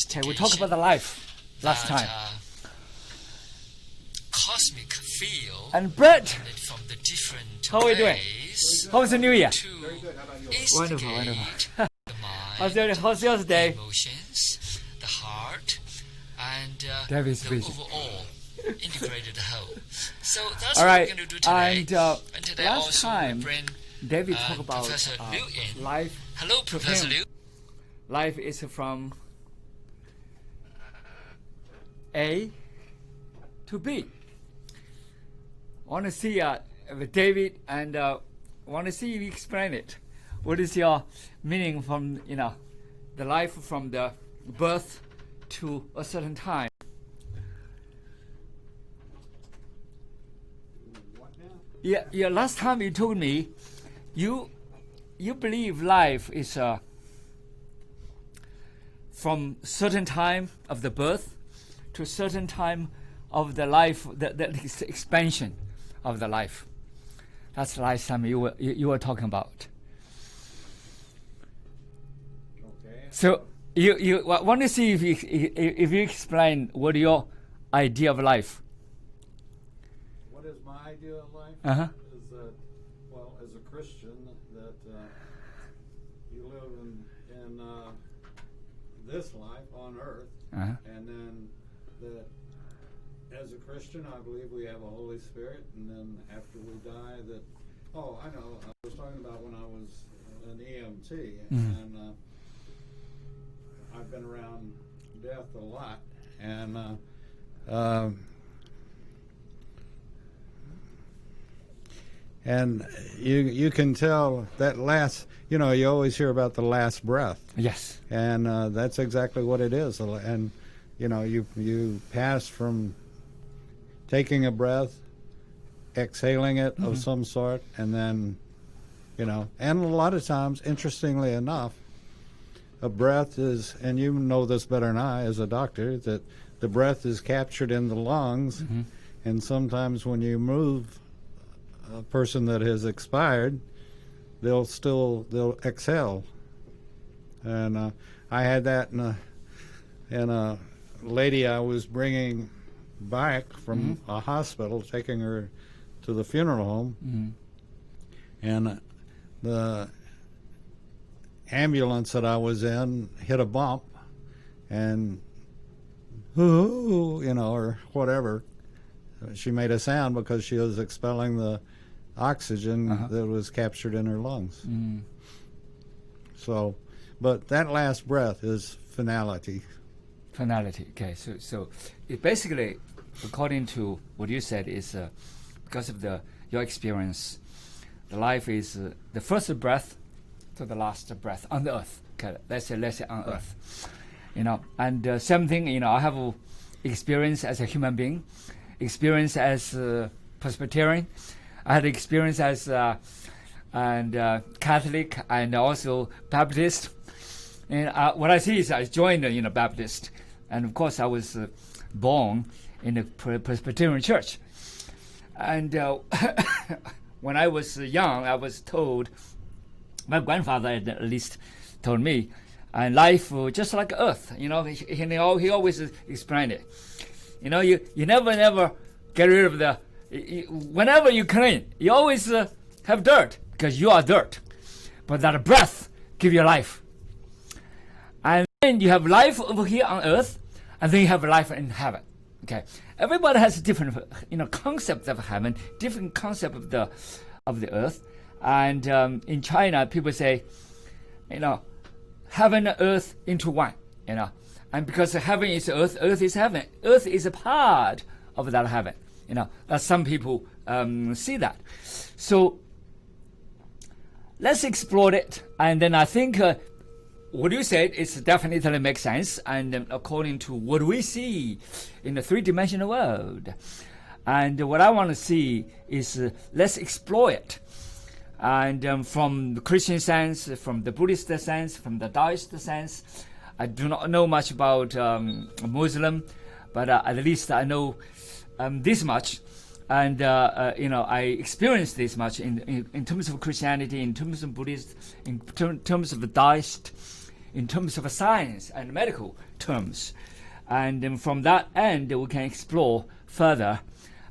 Okay, we talked about the life last time. Cosmic field. And Brett, From the different how are we doing? How was the New Year? Very good. How about you? Wonderful. The mind, How's yours day? emotions, the heart, and David's the busy. overall integrated whole. So that's All what right, we're going to do today. and today last also time, we bring David talked about Professor Liu in. life. Hello, Professor him. Liu. Life is from A to B. I want to see with David and want to see you explain it. What is your meaning from the life from the birth to a certain time? What now? Yeah. Last time you told me, you believe life is from certain time of the birth to certain time of the life, the expansion of the life. That's the last time you were talking about. Okay. So you want to see if you explain what your idea of life. What is my idea of life? Uh-huh. Is that, well, as a Christian, that you live in this life on earth, Uh-huh. and then that as a Christian, I believe we have a Holy Spirit, and then after we die, that, oh, I know, I was talking about when I was an EMT, and I've been around death a lot, and and you can tell that last, you always hear about the last breath. Yes. And that's exactly what it is. And, you pass from taking a breath, exhaling it of some sort, and then, and a lot of times, interestingly enough, a breath is, and you know this better than I as a doctor, that the breath is captured in the lungs, and sometimes when you move a person that has expired, they'll exhale. And I had that in a lady I was bringing back from a hospital, taking her to the funeral home, and the ambulance that I was in hit a bump, and or whatever, she made a sound because she was expelling the oxygen that was captured in her lungs. So, but that last breath is finality. Finality. Okay. So it basically, according to what you said, is because of your experience, the life is the first breath to the last breath on the earth. Okay. Let's say on earth. And same thing. I have experience as a human being, experience as a Presbyterian. I had experience as Catholic and also Baptist. And what I see is I joined Baptist, and of course I was born in the Presbyterian church. And when I was young, I was told, my grandfather at least told me, and life just like earth. He always explained it. You never get rid of the. Whenever you clean, you always have dirt because you are dirt. But that breath give you life. And then you have life over here on earth, and then you have life in heaven. Okay, everybody has a different, concept of heaven, different concept of the earth. And in China, people say, heaven and earth into one. And because heaven is earth, earth is heaven. Earth is a part of that heaven. That some people see that. So let's explore it, and then I think what you said is definitely makes sense, and according to what we see in the three-dimensional world, and what I want to see is let's explore it, and from the Christian sense, from the Buddhist sense, from the Taoist sense. I do not know much about Muslim, but at least I know this much, and I experienced this much in terms of Christianity, in terms of Buddhist, in terms of the Taoist, in terms of science and medical terms. And then from that end, we can explore further.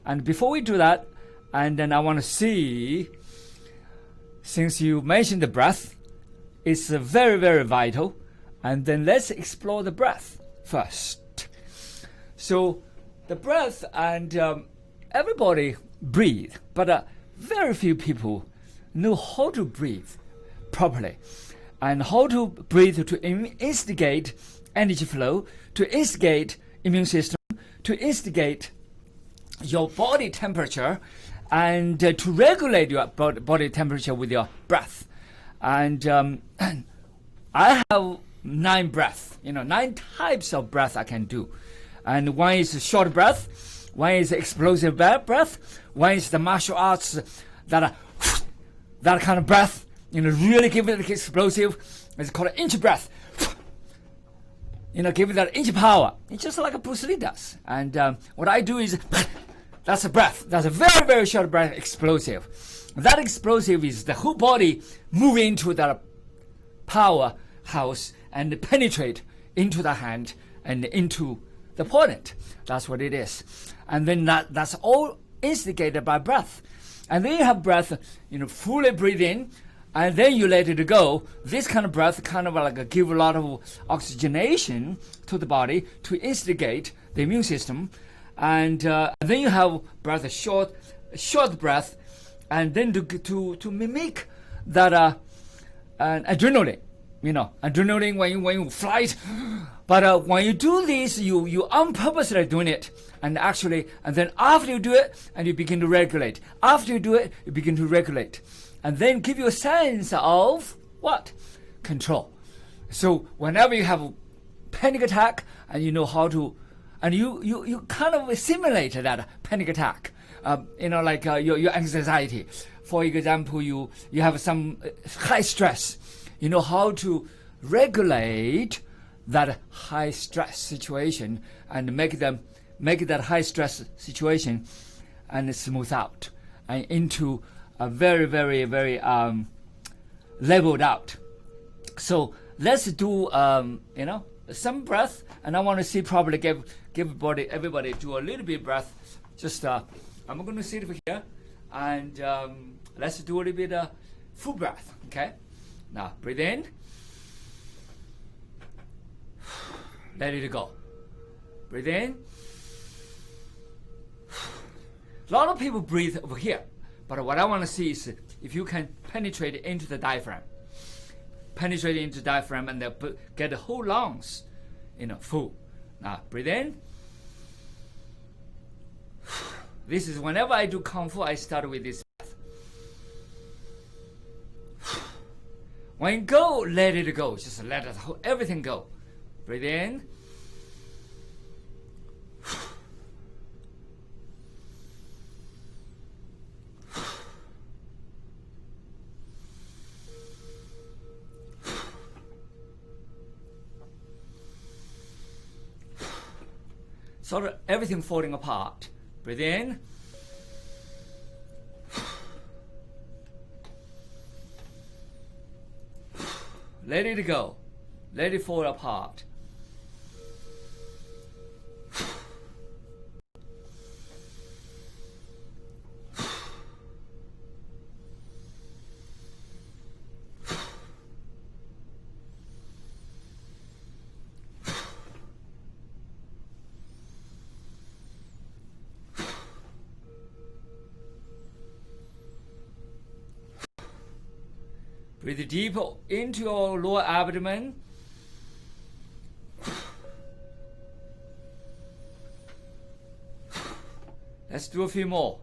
And before we do that, and then I want to see, since you mentioned the breath, it's very, very vital. And then let's explore the breath first. So the breath, and everybody breathe, but very few people know how to breathe properly and how to breathe to instigate energy flow, to instigate immune system, to instigate your body temperature, and to regulate your body temperature with your breath. And I have 9 breaths, 9 types of breath I can do. And one is short breath, one is explosive breath, one is the martial arts that kind of breath, really give it explosive. It's called an inch breath. Give it that inch power. It's just like a Bruce Lee does. And what I do is, that's a breath. That's a very, very short breath, explosive. That explosive is the whole body move into that powerhouse and penetrate into the hand and into the opponent. That's what it is. And then that's all instigated by breath. And then you have breath, fully breathe in, and then you let it go. This kind of breath kind of like give a lot of oxygenation to the body to instigate the immune system. And then you have breath, short breath, and then to mimic that adrenaline. Adrenaline when you flight. But when you do this, you on purpose are doing it. And then after you do it, and you begin to regulate. After you do it, you begin to regulate. And then give you a sense of what? Control. So whenever you have a panic attack, and you know how to, and you kind of simulate that panic attack, like your anxiety. For example, you have some high stress. You know how to regulate that high stress situation and make that high stress situation and smooth out and into a very, very, very leveled out. So let's do some breath, and I want to see probably give everybody do a little bit breath. Just I'm going to sit over here, and let's do a little bit full breath. Okay. Now breathe in. Let it go. Breathe in. A lot of people breathe over here, but what I want to see is if you can penetrate into the diaphragm. Penetrate into the diaphragm and then get the whole lungs, full. Now breathe in. This is whenever I do Kung Fu, I start with this breath. When you go, let it go. Just let everything go. Breathe in. Sort of everything falling apart. Breathe in. Let it go. Let it fall apart. Breathe deep into your lower abdomen. Let's do a few more.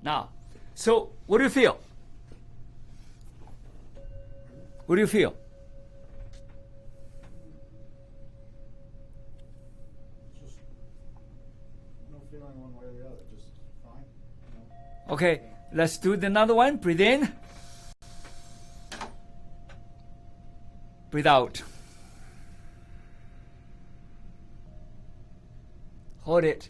Now, so what do you feel? What do you feel? Just no feeling one way or the other, just fine. Okay, let's do another one. Breathe in. Breathe out. Hold it.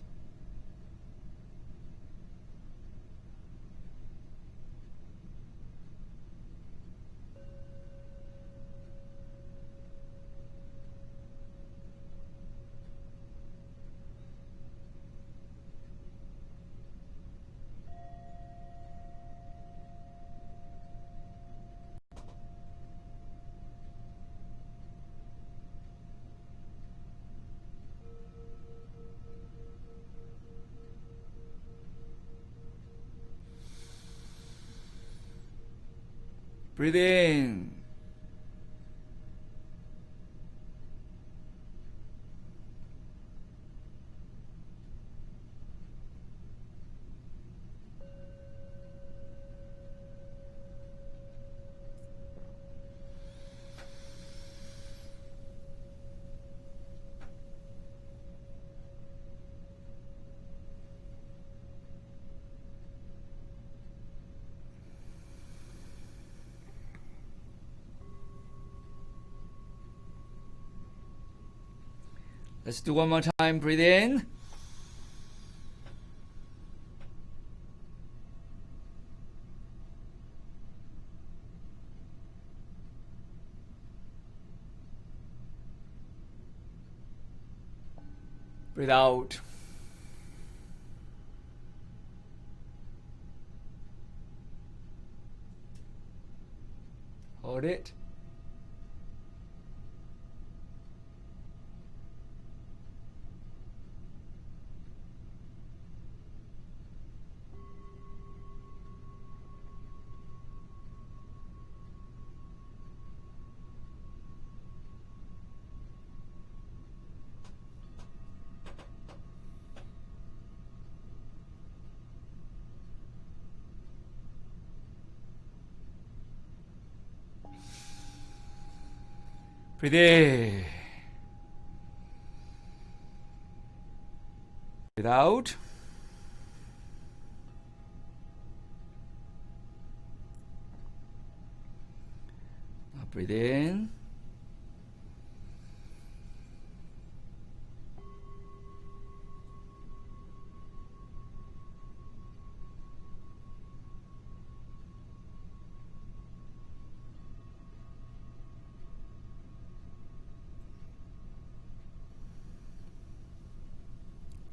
Breathe in. Let's do one more time. Breathe in. Breathe out. Hold it. Breathe in. Breathe out. Now breathe in.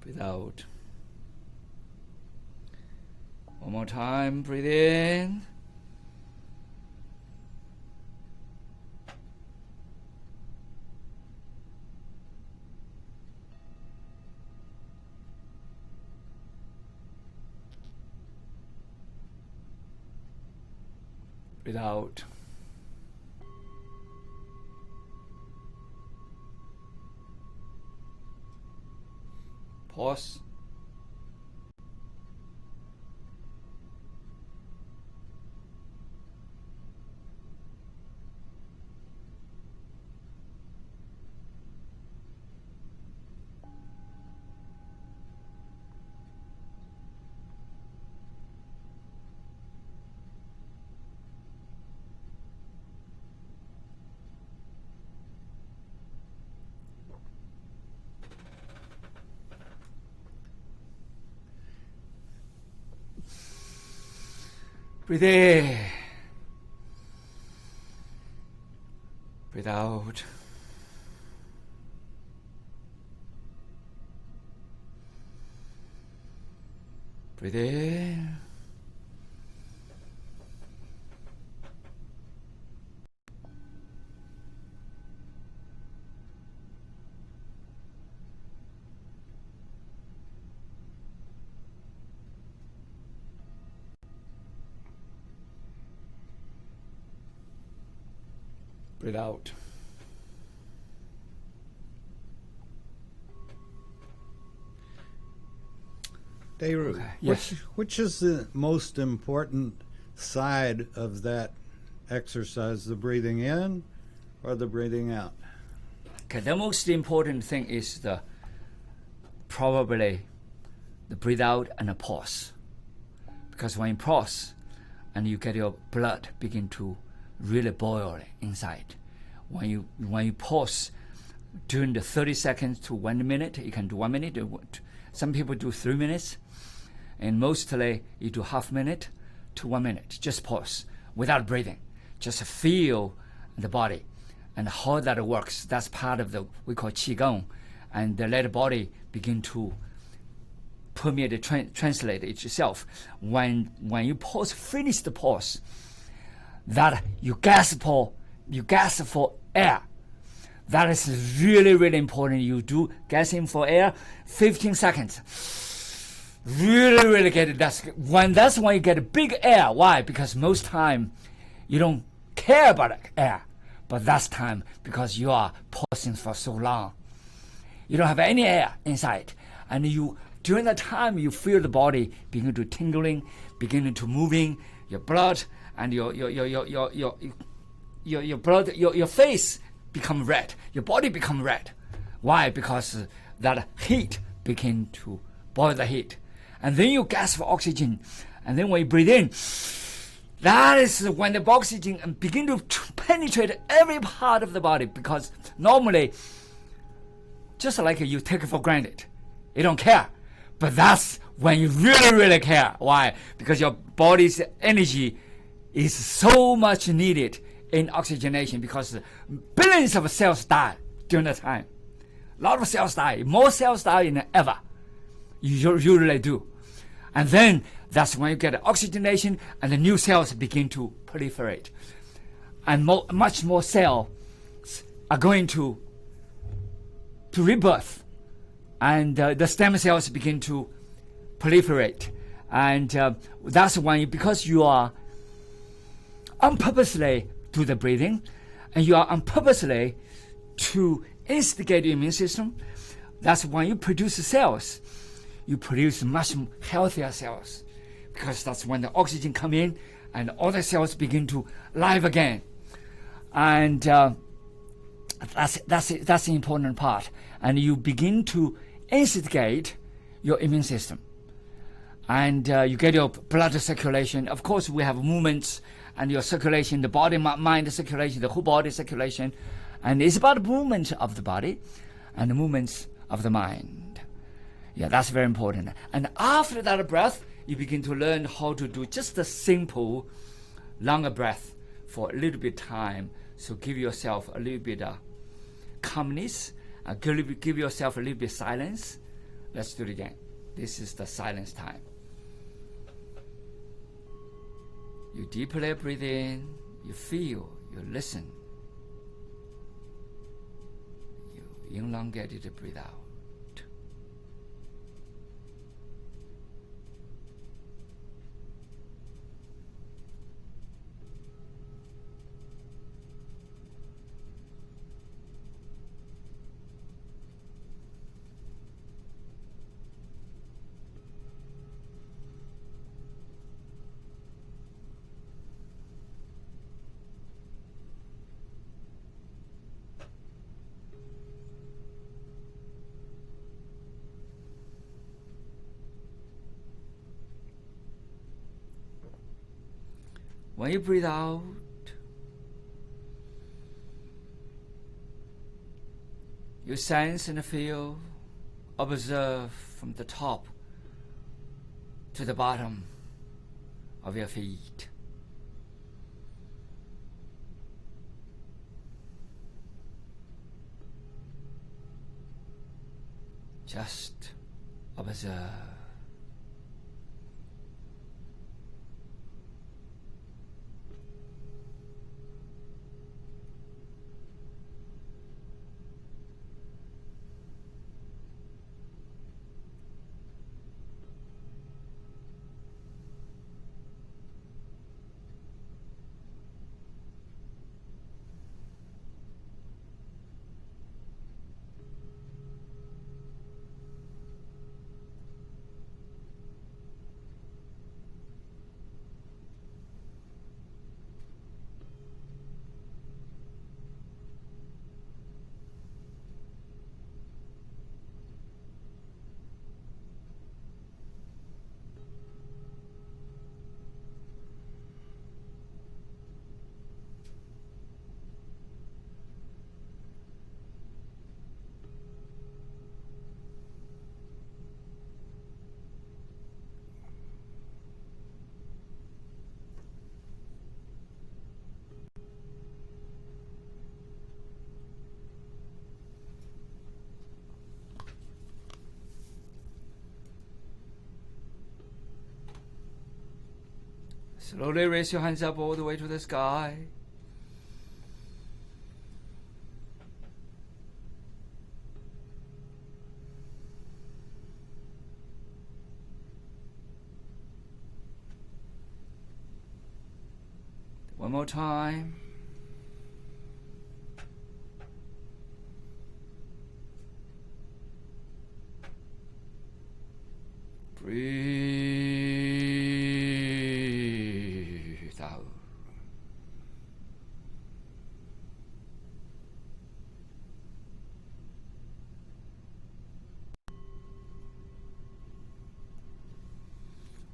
Breathe out. One more time. Breathe in. Breathe out. Pause. Breathe in. Breathe out. Breathe in. Breathe out. DeRu, Okay, yes. which is the most important side of that exercise, the breathing in or the breathing out? Okay, the most important thing is probably the breathe out and the pause. because when you pause and you get your blood begin to really boil inside. When you pause during the 30 seconds to 1 minute, you can do 1 minute. Some people do 3 minutes, and mostly you do half minute to 1 minute. Just pause without breathing. Just feel the body and how that works. That's part of the we call Qigong, and let the body begin to permeate, translate itself. When you pause, finish the pause, that you gasp for air. That is really, really important. You do gasping for air, 15 seconds. Really, really get it. That's when you get a big air. Why? Because most time you don't care about air, but that's time because you are pausing for so long. You don't have any air inside, and during that time you feel the body begin to tingling, beginning to moving, your blood and your blood, your face become red, your body become red. Why? Because that heat begin to boil the heat. And then you gasp for oxygen. And then when you breathe in, that is when the oxygen begin to penetrate every part of the body. Because normally, just like you take it for granted, you don't care. But that's when you really, really care. Why? Because your body's energy is so much needed in oxygenation, because billions of cells die during that time. A lot of cells die. More cells die than ever. You usually do. And then that's when you get oxygenation and the new cells begin to proliferate. And much more cells are going to rebirth. And the stem cells begin to proliferate. And that's when, because you are unpurposely do the breathing, and you are unpurposely to instigate your immune system, that's when you produce cells. You produce much healthier cells, because that's when the oxygen come in and all the cells begin to live again. And that's the important part. And you begin to instigate your immune system, and you get your blood circulation. Of course, we have movements and your circulation, the body, mind circulation, the whole body circulation. And it's about the movement of the body and the movements of the mind. Yeah, that's very important. And after that breath, you begin to learn how to do just a simple, longer breath for a little bit time. So give yourself a little bit of calmness, give yourself a little bit of silence. Let's do it again. This is the silence time. You deeply breathe in, you feel, you listen. You elongate it, breathe out. When you breathe out, you sense and feel, observe from the top to the bottom of your feet. Just observe. Slowly raise your hands up all the way to the sky. One more time. Breathe out.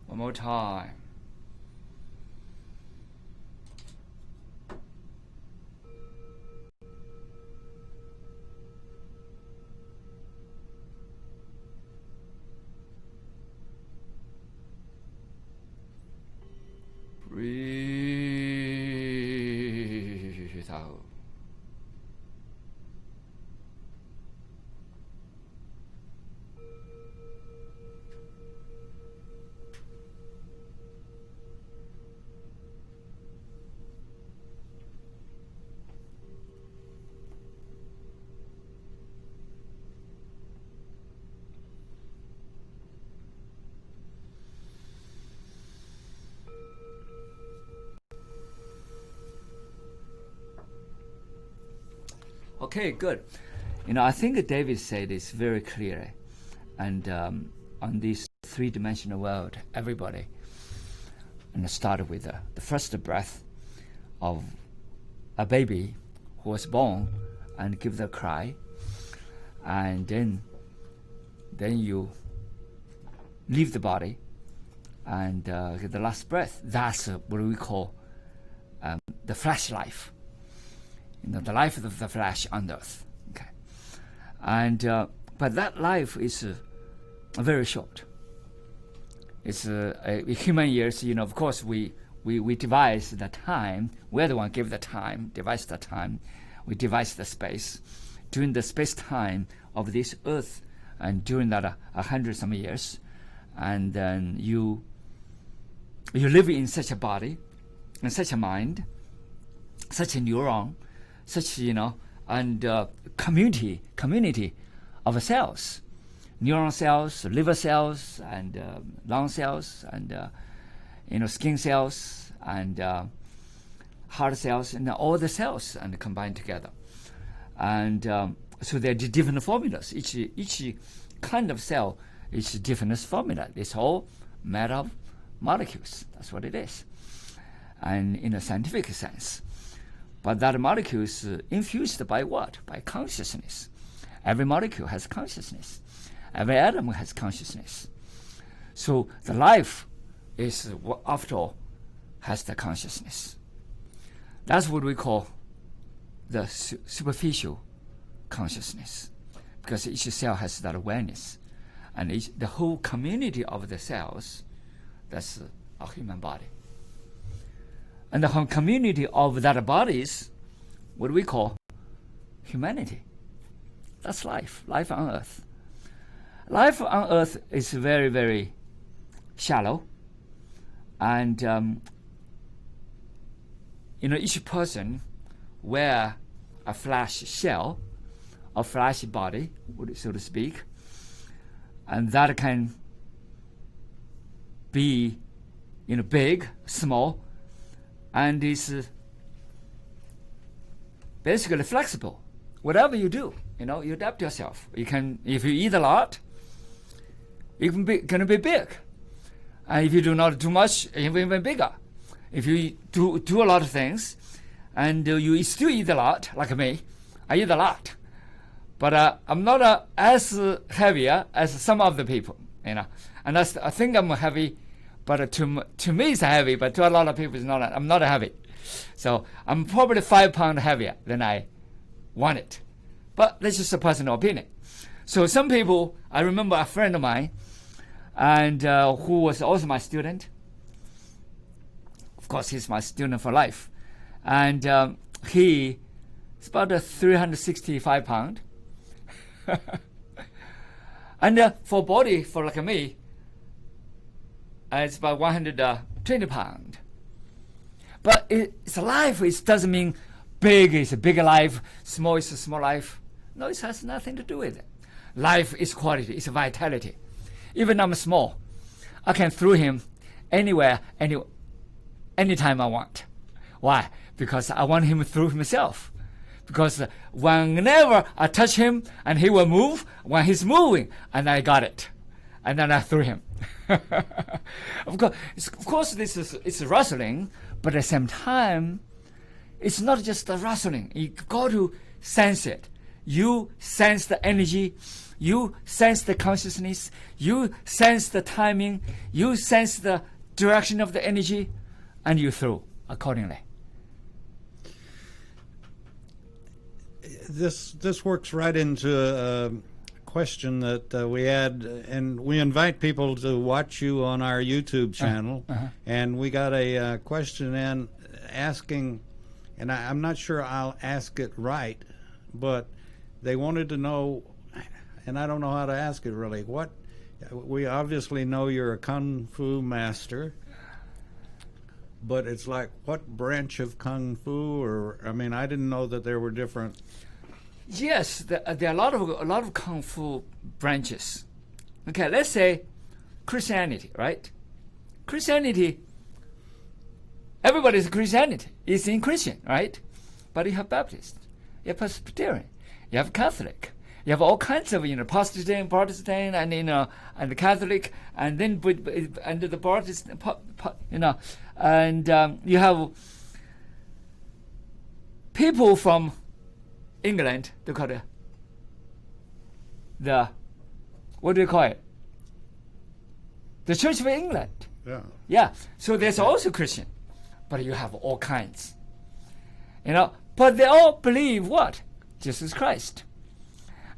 One more time. Breathe out. Okay, good. I think David said it's very clear. And on this three-dimensional world, everybody, and start with the first breath of a baby who was born and give the cry. And then you leave the body and get the last breath. That's what we call the flesh life. The life of the flesh on earth. Okay, and but that life is very short. It's human years. Of course, we devise the time. We're the one give the time, devise the time. We devise the space. During the space time of this earth, and during that 100-some years, and then you live in such a body, and such a mind, such a neuron. Such and community of cells, neuron cells, liver cells, and lung cells, and skin cells, and heart cells, and all the cells and combined together. And so there are different formulas. Each kind of cell is different formula. It's all made of molecules. That's what it is, and in a scientific sense. But that molecule is infused by what? By consciousness. Every molecule has consciousness. Every atom has consciousness. So the life is, after all, has the consciousness. That's what we call the superficial consciousness, because each cell has that awareness. And the whole community of the cells, that's a human body. And the whole community of that body is what we call humanity. That's life on earth. Life on earth is very, very shallow. And, each person wear a flesh shell, a flesh body, so to speak. And that can be, big, small, and is basically flexible. Whatever you do, you adapt yourself. You can, if you eat a lot, you can be big, and if you do not do much, even bigger. If you do a lot of things, and you still eat a lot, like me, I eat a lot, but I'm not as heavier as some of the people, and I think I'm heavy. But to me it's heavy, but to a lot of people it's not. I'm not heavy. So I'm probably 5 pounds heavier than I wanted. But that's just a personal opinion. So some people, I remember a friend of mine, and who was also my student. Of course, he's my student for life. And he is about 365 pounds. And for body, for like me, it's about 120 pounds. But it's a life. It doesn't mean big is a bigger life, small is a small life. No, it has nothing to do with it. Life is quality. It's vitality. Even I'm small, I can throw him anywhere, anytime I want. Why? Because I want him to throw himself. Because whenever I touch him and he will move, when he's moving, and I got it. And then I threw him. Of course, it's wrestling, but at the same time, it's not just the wrestling. You got to sense it. You sense the energy. You sense the consciousness. You sense the timing. You sense the direction of the energy, and you throw accordingly. This works right into a question that we had, and we invite people to watch you on our YouTube channel. And we got a question in asking, and I'm not sure I'll ask it right, but they wanted to know, and I don't know how to ask it really. We obviously know you're a Kung Fu master, but it's like, what branch of Kung Fu? Or, I mean, I didn't know that there were different. Yes, there are a lot of Kung Fu branches. Okay, let's say Christianity, right? Christianity, everybody's Christianity. It's in Christian, right? But you have Baptist, you have Presbyterian, you have Catholic, you have all kinds of Protestant, and and the Catholic, and then under the Protestant, and you have people from England. They call it what do you call it? The Church of England. Yeah. So there's also Christian, but you have all kinds. But they all believe what? Jesus Christ.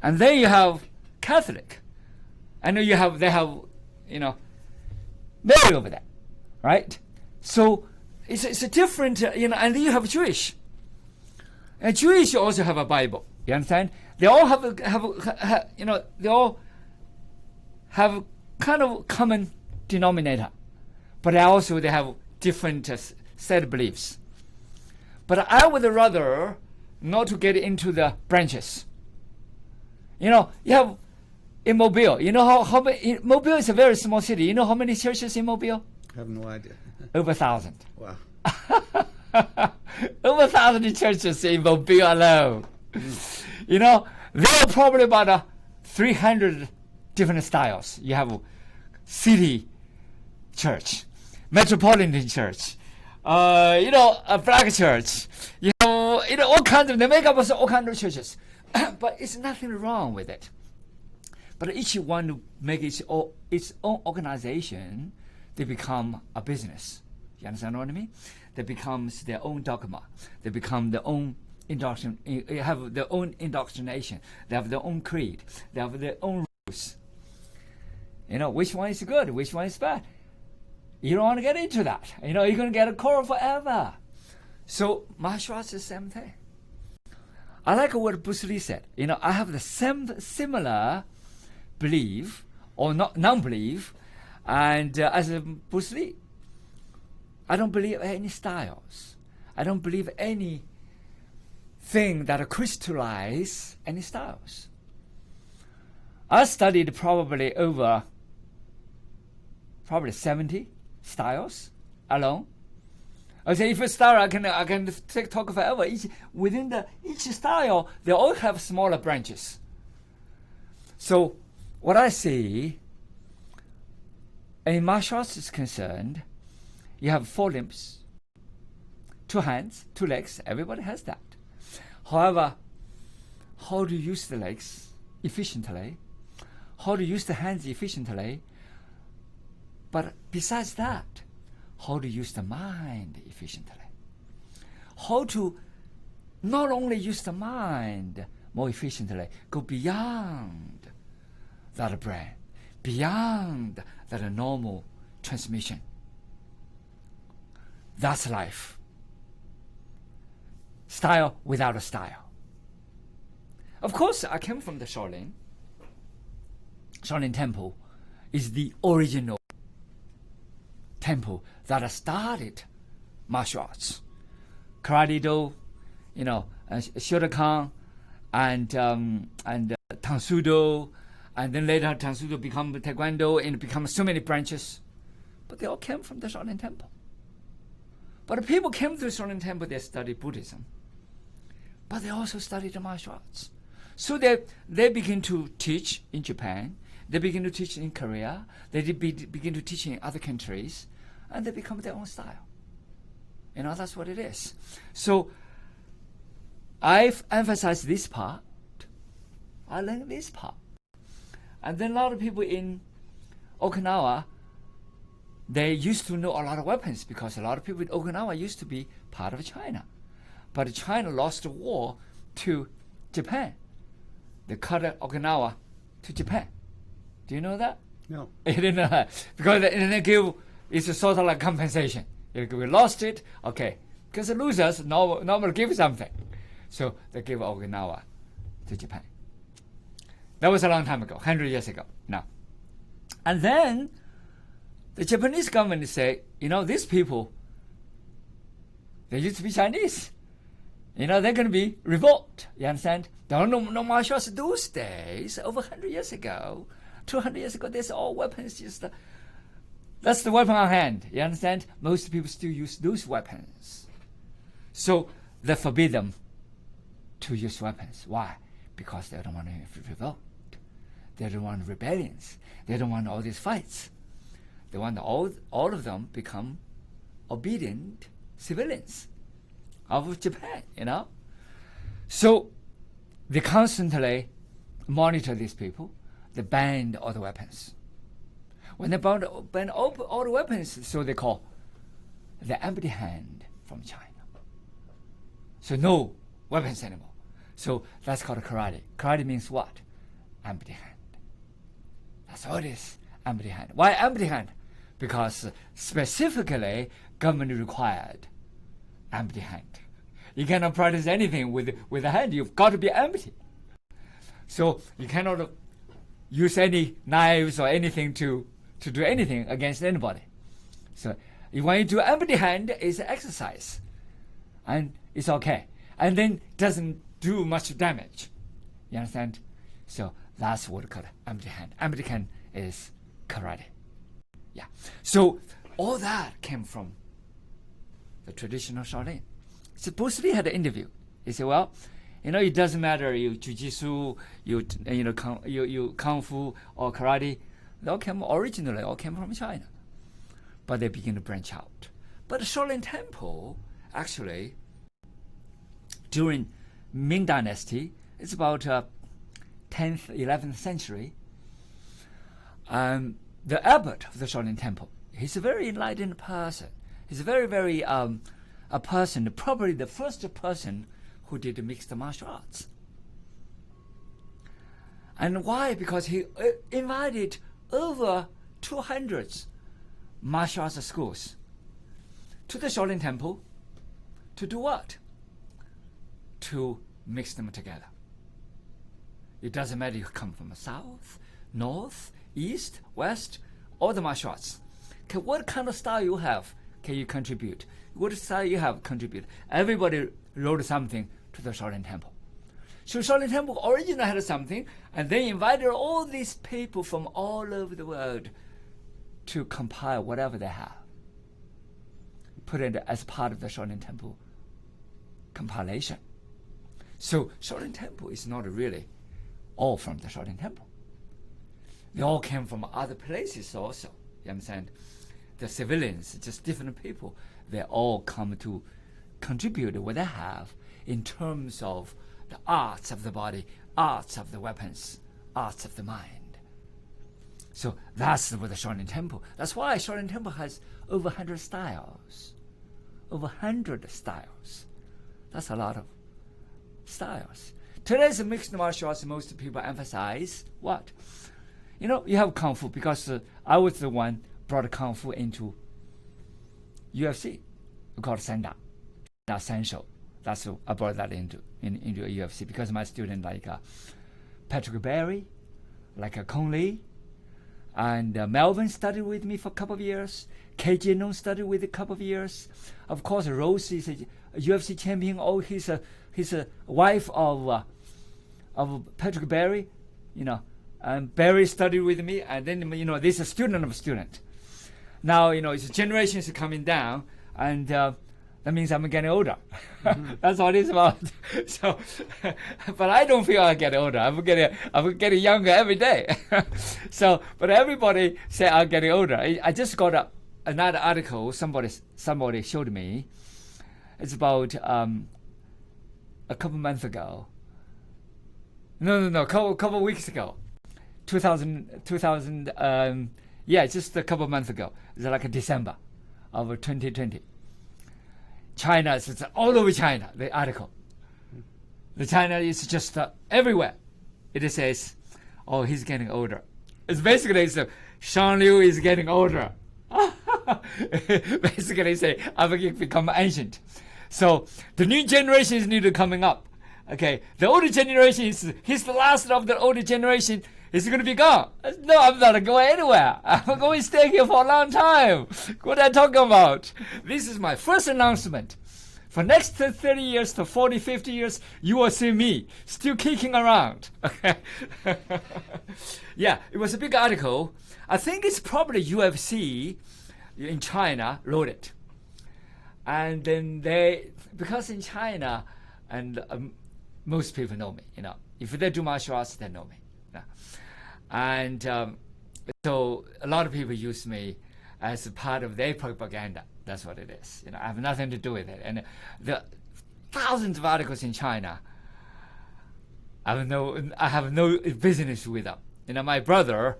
And then you have Catholic. And then they have Mary over there, right? So it's a different, and then you have Jewish. And Jewish also have a Bible. You understand? They all have they all have kind of common denominator, but also they have different set beliefs. But I would rather not to get into the branches. You have in Mobile. How many, Mobile is a very small city. You know how many churches in Mobile? I have no idea. Over 1,000. Wow. Over 1,000 churches in Mobile alone. There are probably about 300 different styles. You have city church, metropolitan church, a black church. All kinds of, they make up all kinds of churches. But it's nothing wrong with it. But each one to make its own organization, they become a business. You understand what I mean? They becomes their own dogma. They become their own have their own indoctrination. They have their own creed. They have their own rules. Which one is good? Which one is bad? You don't want to get into that. You're going to get a quarrel forever. So martial arts is the same thing. I like what Bruce Lee said. I have the similar belief or non-belief, and as a Bruce Lee, I don't believe any styles. I don't believe anything that crystallize any styles. I studied probably over 70 styles alone. I say if a style I can talk forever. Within each style, they all have smaller branches. So what I see in martial arts is concerned, you have 4 limbs, 2 hands, 2 legs. Everybody has that. However, how to use the legs efficiently, how to use the hands efficiently, but besides that, how to use the mind efficiently. How to not only use the mind more efficiently, go beyond that brain, beyond that normal transmission. That's life. Style without a style. Of course, I came from the Shaolin. Shaolin Temple is the original temple that started martial arts. Karate Do, Shotokan, and Tansudo, and then later Tansudo become Taekwondo and become so many branches. But they all came from the Shaolin Temple. But the people came to the Shaolin Temple, they studied Buddhism. But they also studied the martial arts. So they begin to teach in Japan, they begin to teach in Korea, they begin to teach in other countries, and they become their own style. That's what it is. So I've emphasized this part. I learned this part. And then a lot of people in Okinawa, they used to know a lot of weapons because a lot of people in Okinawa used to be part of China. But China lost the war to Japan. They cut Okinawa to Japan. Do you know that? No. You didn't know that. Because they give, it's a sort of like compensation. We lost it, okay. Because the losers normally give something. So they give Okinawa to Japan. That was a long time ago, 100 years ago now. And then the Japanese government say, these people, they used to be Chinese. They're going to be revolt. You understand? There are no martial arts those days, over 100 years ago. 200 years ago, there's all weapons. That's the weapon on hand. You understand? Most people still use those weapons. So they forbid them to use weapons. Why? Because they don't want to revolt. They don't want rebellions. They don't want all these fights. They want all of them become obedient civilians of Japan, So they constantly monitor these people. They banned all the weapons. When they banned all the weapons, so they call the empty hand from China. So no weapons anymore. So that's called karate. Karate means what? Empty hand. That's all it is, empty hand. Why empty hand? Because specifically government required empty hand. You cannot practice anything with a hand. You've got to be empty. So you cannot use any knives or anything to do anything against anybody. So when you do empty hand, it's an exercise. And it's okay. And then doesn't do much damage. You understand? So that's what we call empty hand. Empty hand is karate. Yeah. So all that came from the traditional Shaolin. So Bruce Lee had an interview. He said, well, it doesn't matter you jiu-jitsu, you kung fu or karate. They originally all came from China. But they begin to branch out. But the Shaolin Temple, actually, during Ming Dynasty, it's about 10th, 11th century, the abbot of the Shaolin Temple, he's a very enlightened person. He's a very, very, a person, probably the first person who did mixed martial arts. And why? Because he invited over 200 martial arts schools to the Shaolin Temple to do what? To mix them together. It doesn't matter you come from the south, north, east, west, all the martial arts. Okay, what kind of style you have, can you contribute? What style you have, contribute. Everybody wrote something to the Shaolin Temple. So Shaolin Temple originally had something, and they invited all these people from all over the world to compile whatever they have. Put it as part of the Shaolin Temple compilation. So Shaolin Temple is not really all from the Shaolin Temple. They all came from other places also. You understand? The civilians, just different people, they all come to contribute what they have in terms of the arts of the body, arts of the weapons, arts of the mind. So that's what the Shaolin Temple. That's why Shaolin Temple has over 100 styles. Over 100 styles. That's a lot of styles. Today's mixed martial arts, most people emphasize what? You have Kung Fu because I was the one brought Kung Fu into UFC. We call it Sanda. That's essential. That's I brought that into UFC because my student like Patrick Berry, like Kong Lee, And Melvin studied with me for a couple of years. KJ Nung studied with a couple of years. Of course, Rose is a UFC champion. Oh, he's a wife of Patrick Barry, And Barry studied with me, and then this is a student of a student. Now it's generations coming down, and that means I'm getting older. Mm-hmm. That's all it's about. So, but I don't feel I get older. I'm getting younger every day. So, but everybody say I'm getting older. I just got another article. Somebody showed me. It's about a couple months ago. No, couple weeks ago. 2000. Just a couple months ago. It's like December of 2020. China, it's all over China, the article. The China is just everywhere. It says, oh, he's getting older. It's basically, Sean Liu is getting older. Basically say, I've become ancient. So the new generation is coming up. Okay, the older generation he's the last of the older generation. Is going to be gone. No, I'm not going anywhere. I'm going to stay here for a long time. What am I talking about? This is my first announcement. For next 30 years to 40, 50 years, you will see me still kicking around. Okay. Yeah, it was a big article. I think it's probably UFC in China wrote it. And then because in China, and most people know me, if they do martial arts, they know me. And so a lot of people use me as a part of their propaganda. That's what it is. I have nothing to do with it. And the thousands of articles in China, I have no business with them. My brother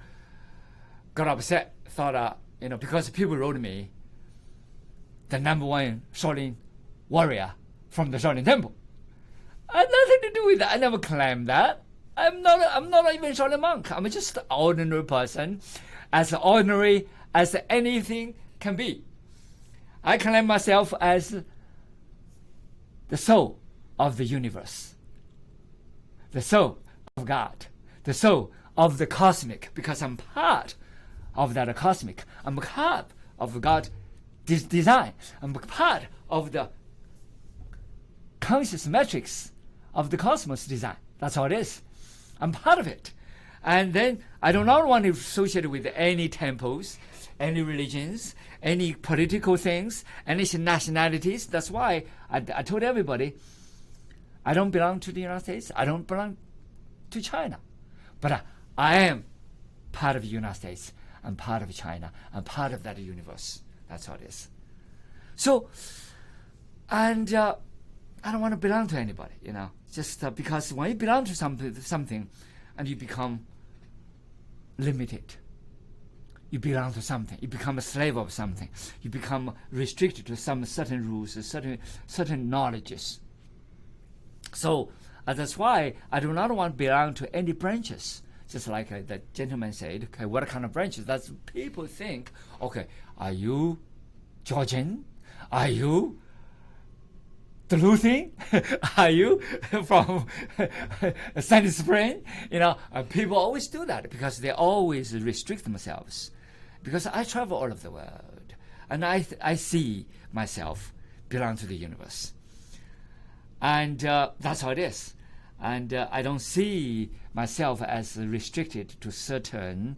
got upset, thought, because people wrote me the #1 Shaolin warrior from the Shaolin Temple. I had nothing to do with that. I never claimed that. I'm not even Shaolin monk. I'm just an ordinary person, as ordinary as anything can be. I claim myself as the soul of the universe, the soul of God, the soul of the cosmic, because I'm part of that cosmic. I'm part of God's design. I'm part of the conscious matrix of the cosmos design. That's all it is. I'm part of it. And then I do not want to associate with any temples, any religions, any political things, any nationalities. That's why I told everybody, I don't belong to the United States. I don't belong to China. But I am part of the United States. I'm part of China. I'm part of that universe. That's all it is. So, and I don't want to belong to anybody, just because when you belong to something and you become limited, you belong to something, you become a slave of something, you become restricted to some certain rules, certain knowledges. So that's why I do not want to belong to any branches. Just like the gentleman said, okay, what kind of branches? That's people think, okay, are you Georgian? Are you Lutheran? Are you from Sandy Spring? People always do that because they always restrict themselves. Because I travel all over the world, and I see myself belong to the universe. And that's how it is. And I don't see myself as restricted to certain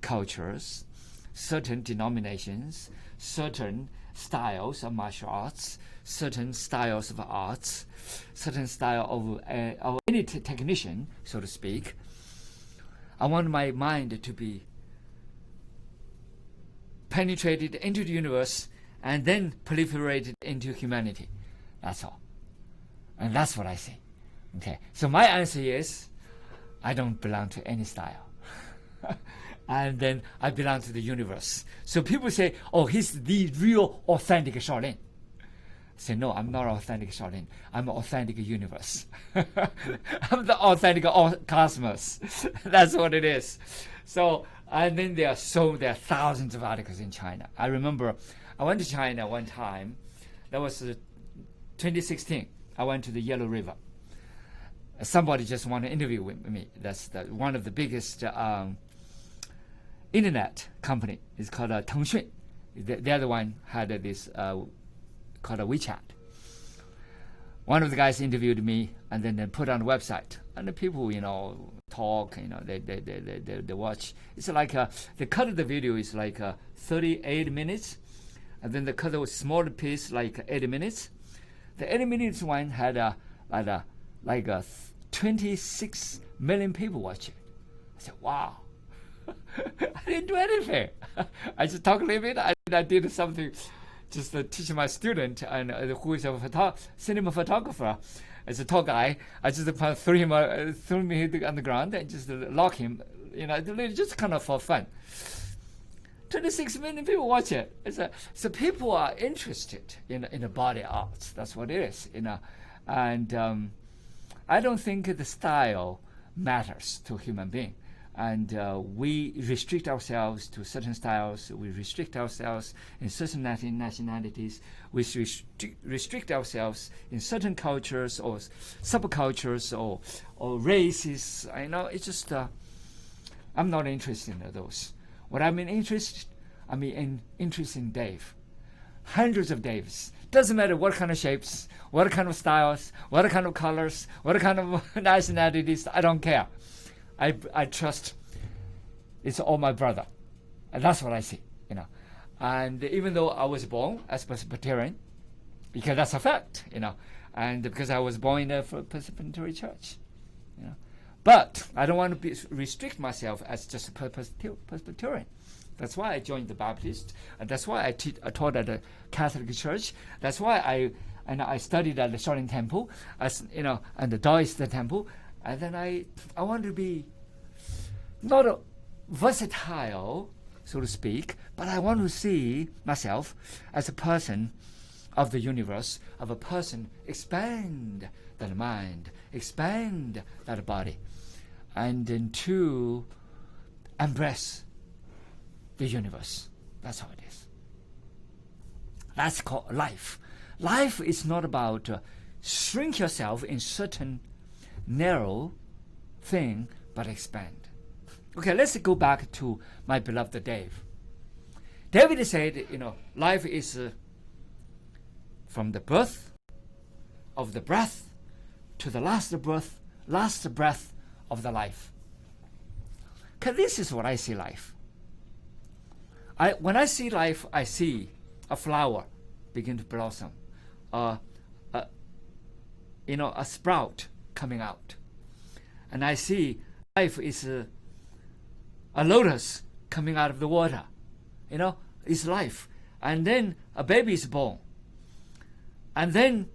cultures, certain denominations, certain styles of martial arts, certain styles of arts, certain style of any technician, so to speak. I want my mind to be penetrated into the universe and then proliferated into humanity. That's all. And that's what I see. Okay. So my answer is, I don't belong to any style. And then I belong to the universe. So people say, oh, he's the real authentic Shaolin. I say, no, I'm not authentic Shaolin. I'm an authentic universe. I'm the authentic cosmos. That's what it is. So, and then there are thousands of articles in China. I remember I went to China one time. That was 2016. I went to the Yellow River. Somebody just wanted to interview with me. That's one of the biggest internet company. It's called Tengxun. The other one had this called a WeChat. One of the guys interviewed me and then they put on the website. And the people, talk, they watch. It's like the cut of the video is like 38 minutes. And then the cut of a smaller piece like 8 minutes. The 8 minutes one had like 26 million people watch it. I said, wow. I didn't do anything. I just talked a little bit. I did something just to teach my student and who is a cinema photographer. As a tall guy, I just threw him on the ground and just lock him. Just kind of for fun. 26 million people watch it. So people are interested in the body arts. That's what it is. And I don't think the style matters to human being. And we restrict ourselves to certain styles. We restrict ourselves in certain nationalities. We restrict ourselves in certain cultures or subcultures or races. It's just I'm not interested in those. What I'm interested in Dave. Hundreds of Daves. Doesn't matter what kind of shapes, what kind of styles, what kind of colors, what kind of nationalities. I don't care. I trust it's all my brother. And that's what I see, And even though I was born as Presbyterian, because that's a fact, and because I was born in a Presbyterian church, But I don't want to restrict myself as just a Presbyterian. That's why I joined the Baptist, and that's why I taught at the Catholic Church. That's why I studied at the Shaolin Temple, and the Taoist Temple. And then I want to be not a versatile, so to speak, but I want to see myself as a person of the universe, of a person expand that mind, expand that body, and then to embrace the universe. That's how it is. That's called life. Life is not about shrink yourself in certain narrow thing, but expand. Okay, let's go back to my beloved Dave. David said, life is from the birth of the breath to the last breath of the life. Okay, this is what I see life. When I see life, I see a flower begin to blossom, a sprout coming out. And I see life is a lotus coming out of the water. It's life. And then a baby is born. And then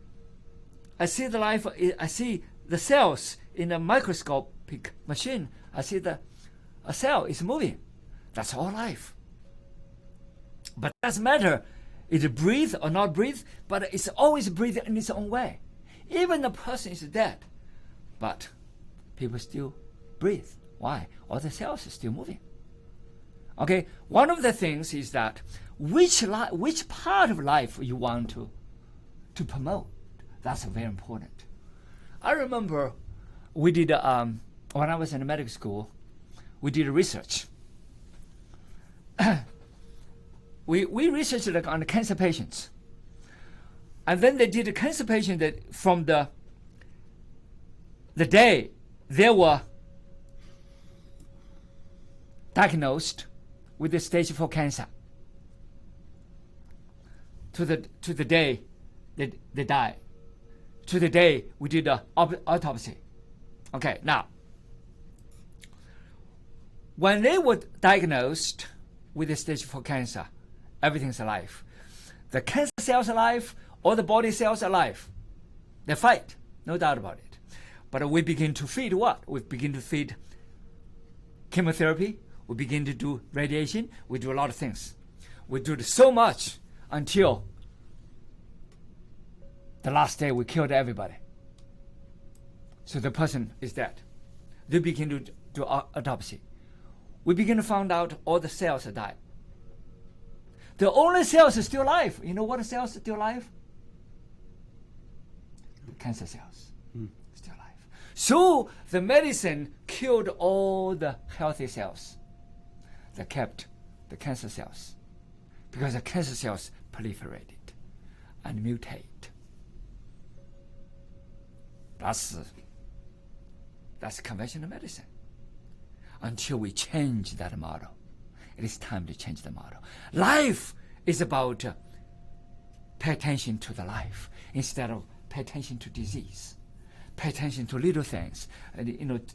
I see the life, I see the cells in a microscopic machine. I see a cell is moving. That's all life. But it doesn't matter it breathe or not breathe, but it's always breathing in its own way. Even the person is dead, but people still breathe. Why? All the cells are still moving. Okay, one of the things is that which part of life you want to promote. That's very important. I remember we did when I was in medical school, we did research. we researched on the cancer patients, and then they did a cancer patient that from the day they were diagnosed with the stage 4 cancer to the day they die, to the day we did the autopsy. Okay, now, when they were diagnosed with the stage 4 cancer, everything's alive. The cancer cells alive, all the body cells alive. They fight, no doubt about it. But we begin to feed what? We begin to feed chemotherapy. We begin to do radiation. We do a lot of things. We do so much until the last day we killed everybody. So the person is dead. They begin to do autopsy. We begin to find out all the cells have died. The only cells are still alive. You know what cells are still alive? Cancer cells. Still alive. So the medicine killed all the healthy cells. that kept the cancer cells, because the cancer cells proliferated and mutate. That's conventional medicine. Until we change that model, it is time to change the model. Life is about pay attention to the life instead of pay attention to disease. Pay attention to little things,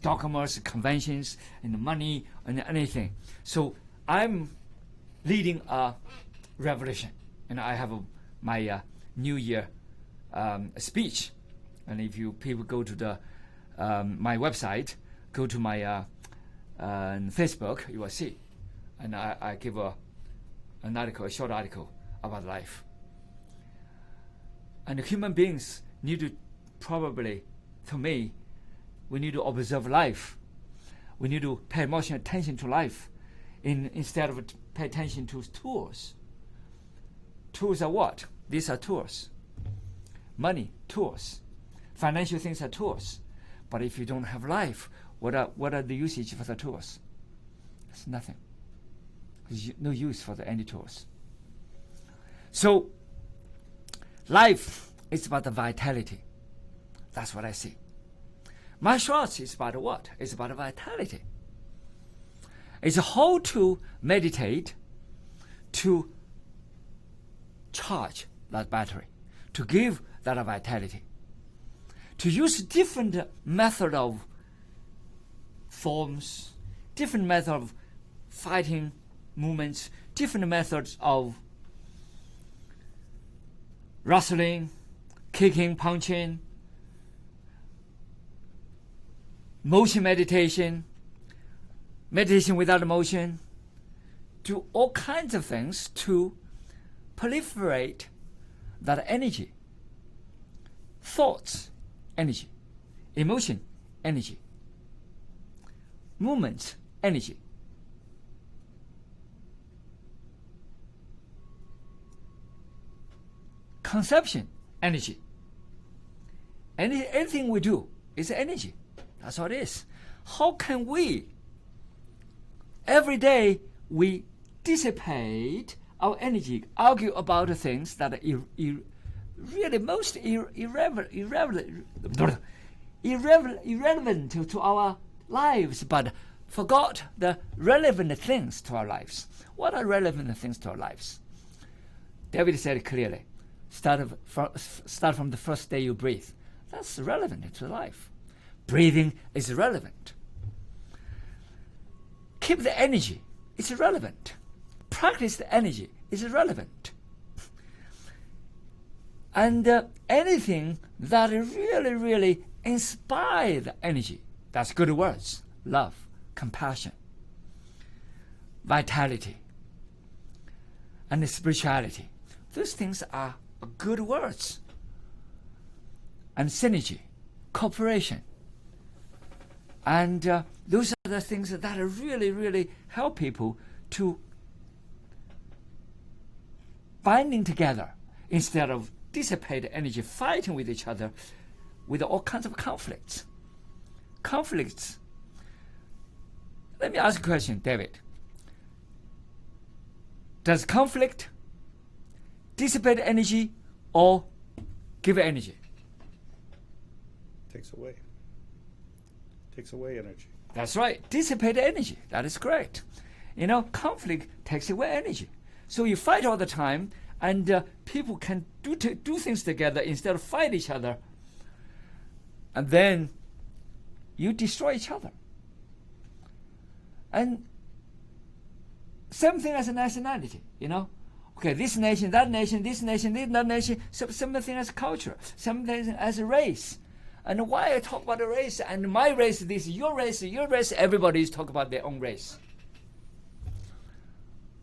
dogmas, conventions, and money, and anything. So I'm leading a revolution, and I have my New Year speech. And if people go to the my website, go to my Facebook, you will see. And I give an article, a short article about life. And human beings need to probably, to me, we need to observe life. We need to pay emotional attention to life instead of pay attention to tools. Tools are what? These are tools. Money, tools. Financial things are tools. But if you don't have life, what are the usage for the tools? It's nothing. There's no use for any tools. So, life is about the vitality. That's what I see. Martial arts is about what? It's about vitality. It's how to meditate to charge that battery, to give that vitality, to use different method of forms, different method of fighting movements, different methods of wrestling, kicking, punching, motion meditation, meditation without motion, do all kinds of things to proliferate that energy. Thoughts, energy. Emotion, energy. Movement, energy. Conception, energy. Anything we do is energy. That's what it is. How can we, every day, we dissipate our energy, argue about the things that are really most irrelevant to our lives, but forgot the relevant things to our lives. What are relevant things to our lives? David said clearly, start from the first day you breathe. That's relevant to life. Breathing is relevant. Keep the energy. It's relevant. Practice the energy. It's relevant. And anything that really, really inspires the energy, that's good words. Love, compassion, vitality, and spirituality. Those things are good words. And synergy, cooperation. And those are the things that really, really help people to binding together instead of dissipate energy, fighting with each other with all kinds of conflicts. Conflicts. Let me ask a question, David. Does conflict dissipate energy or give energy? Takes away energy. That's right. Dissipate energy. That is correct. Conflict takes away energy. So you fight all the time, and people can do things together instead of fight each other. And then you destroy each other. And same thing as a nationality, Okay, this nation, that nation, this nation, that nation, same thing as culture, same thing as a race. And why I talk about a race, and my race, this, your race, everybody is talking about their own race.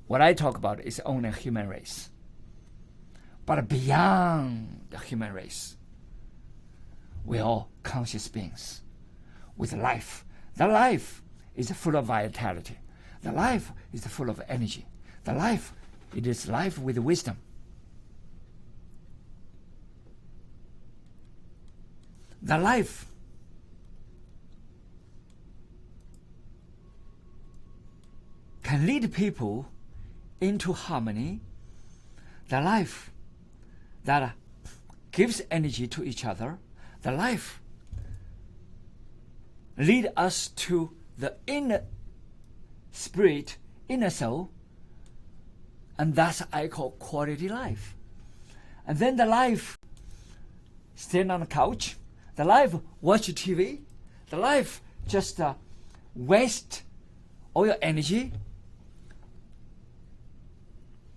What I talk about is only a human race. But beyond the human race, we're all conscious beings with life. The life is full of vitality. The life is full of energy. It is life with wisdom. The life can can lead people into harmony, the life that gives energy to each other, the life lead us to the inner spirit, inner soul, and that's I call quality life. And then the life stand on the couch, the life watch TV, the life just waste all your energy.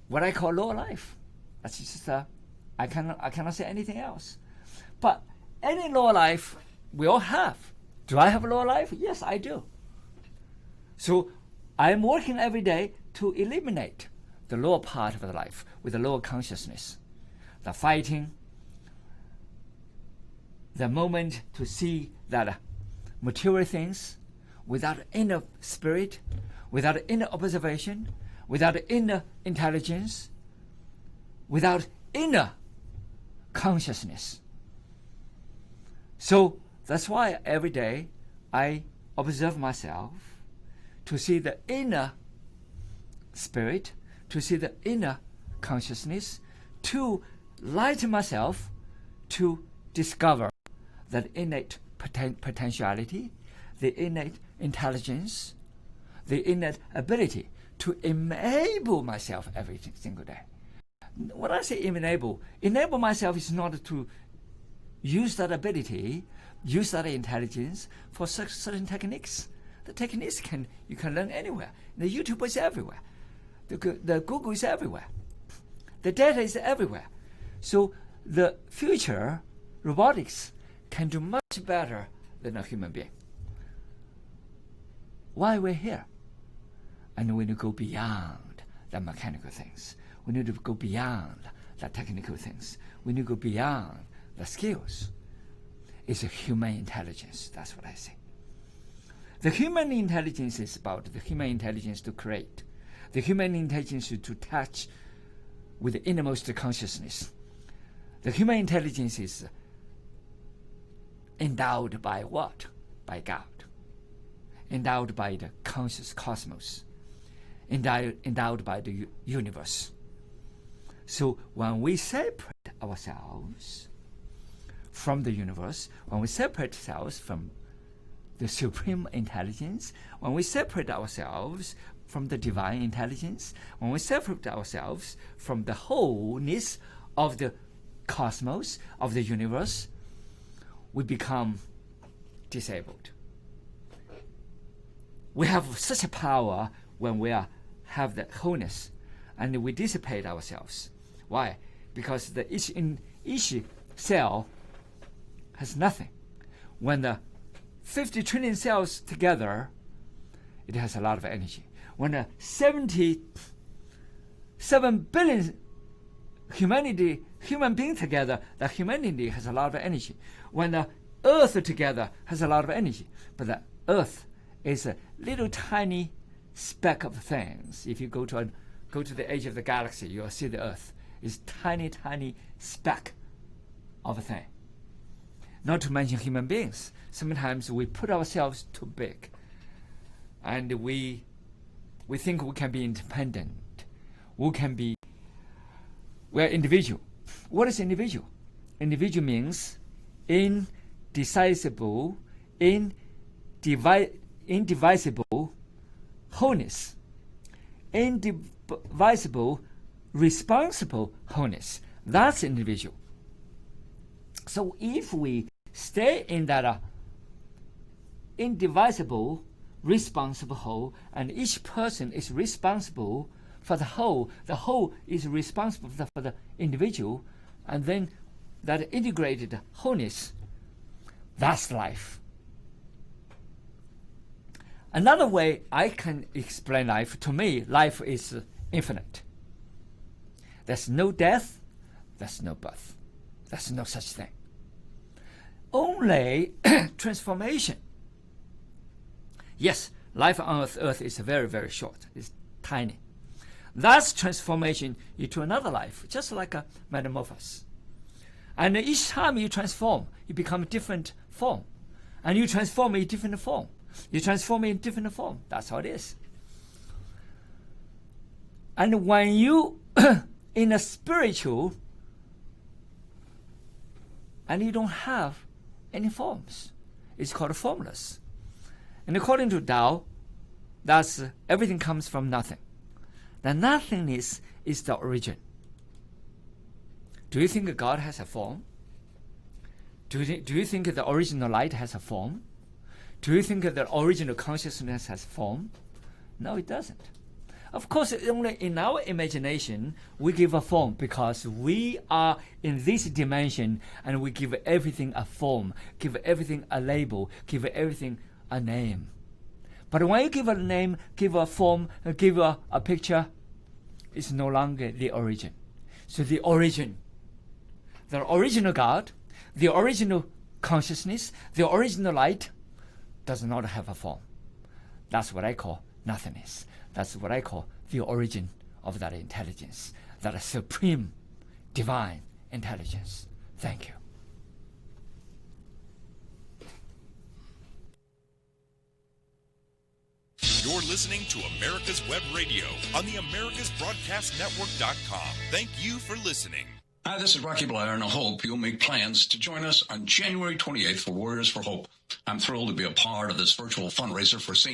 What I call low life. That's just I cannot say anything else. But any low life we all have. Do I have a low life? Yes, I do. So I'm working every day to eliminate the lower part of the life with the lower consciousness, the fighting, the moment to see that material things without inner spirit, without inner observation, without inner intelligence, without inner consciousness. So that's why every day I observe myself to see the inner spirit, to see the inner consciousness, to lighten myself, to discover that innate potentiality, the innate intelligence, the innate ability to enable myself every single day. When I say enable myself is not to use that ability, use that intelligence for certain techniques. The techniques you can learn anywhere. The YouTube is everywhere. The Google is everywhere. The data is everywhere. So the future robotics can do much better than a human being. Why we're here? And we need to go beyond the mechanical things. We need to go beyond the technical things. We need to go beyond the skills. It's a human intelligence. That's what I say. The human intelligence is about the human intelligence to create, the human intelligence to touch with the innermost consciousness. The human intelligence is endowed by what? By God. Endowed by the conscious cosmos. Endowed by the universe. So when we separate ourselves from the universe, when we separate ourselves from the supreme intelligence, when we separate ourselves from the divine intelligence, when we separate ourselves from the wholeness of the cosmos, of the universe, we become disabled. We have such a power when we have that wholeness, and we dissipate ourselves. Why? Because each cell has nothing. When the 50 trillion cells together, it has a lot of energy. When the 77 billion human beings together, the humanity has a lot of energy. When the Earth together has a lot of energy. But the Earth is a little tiny speck of things. If you go to the edge of the galaxy, you'll see the Earth is tiny, tiny speck of a thing. Not to mention human beings. Sometimes we put ourselves too big, and we think we can be independent. We're individual. What is individual? Individual means indivisible wholeness, indivisible responsible wholeness. That's individual. So if we stay in that indivisible, responsible whole, and each person is responsible for the whole is responsible for the individual, and then that integrated wholeness, that's life. Another way I can explain life, to me, life is infinite. There's no death, there's no birth. There's no such thing. Only transformation. Yes, life on Earth is very, very short. It's tiny. That's transformation into another life, just like a metamorphosis. And each time you transform, you become a different form. And you transform in a different form. You transform in a different form. That's how it is. And when you in a spiritual, and you don't have any forms, it's called formless. And according to Tao, that's everything comes from nothing. The nothingness is the origin. Do you think God has a form? Do you think the original light has a form? Do you think the original consciousness has form? No, it doesn't. Of course, only in our imagination we give a form because we are in this dimension and we give everything a form, give everything a label, give everything a name. But when you give a name, give a form, give a picture, it's no longer the origin. So the original God, the original consciousness, the original light does not have a form. That's what I call nothingness. That's what I call the origin of that intelligence, that supreme divine intelligence. Thank you. You're listening to America's Web Radio on the AmericasBroadcastNetwork.com. Thank you for listening. Hi, this is Rocky Blair, and I hope you'll make plans to join us on January 28th for Warriors for Hope. I'm thrilled to be a part of this virtual fundraiser for St.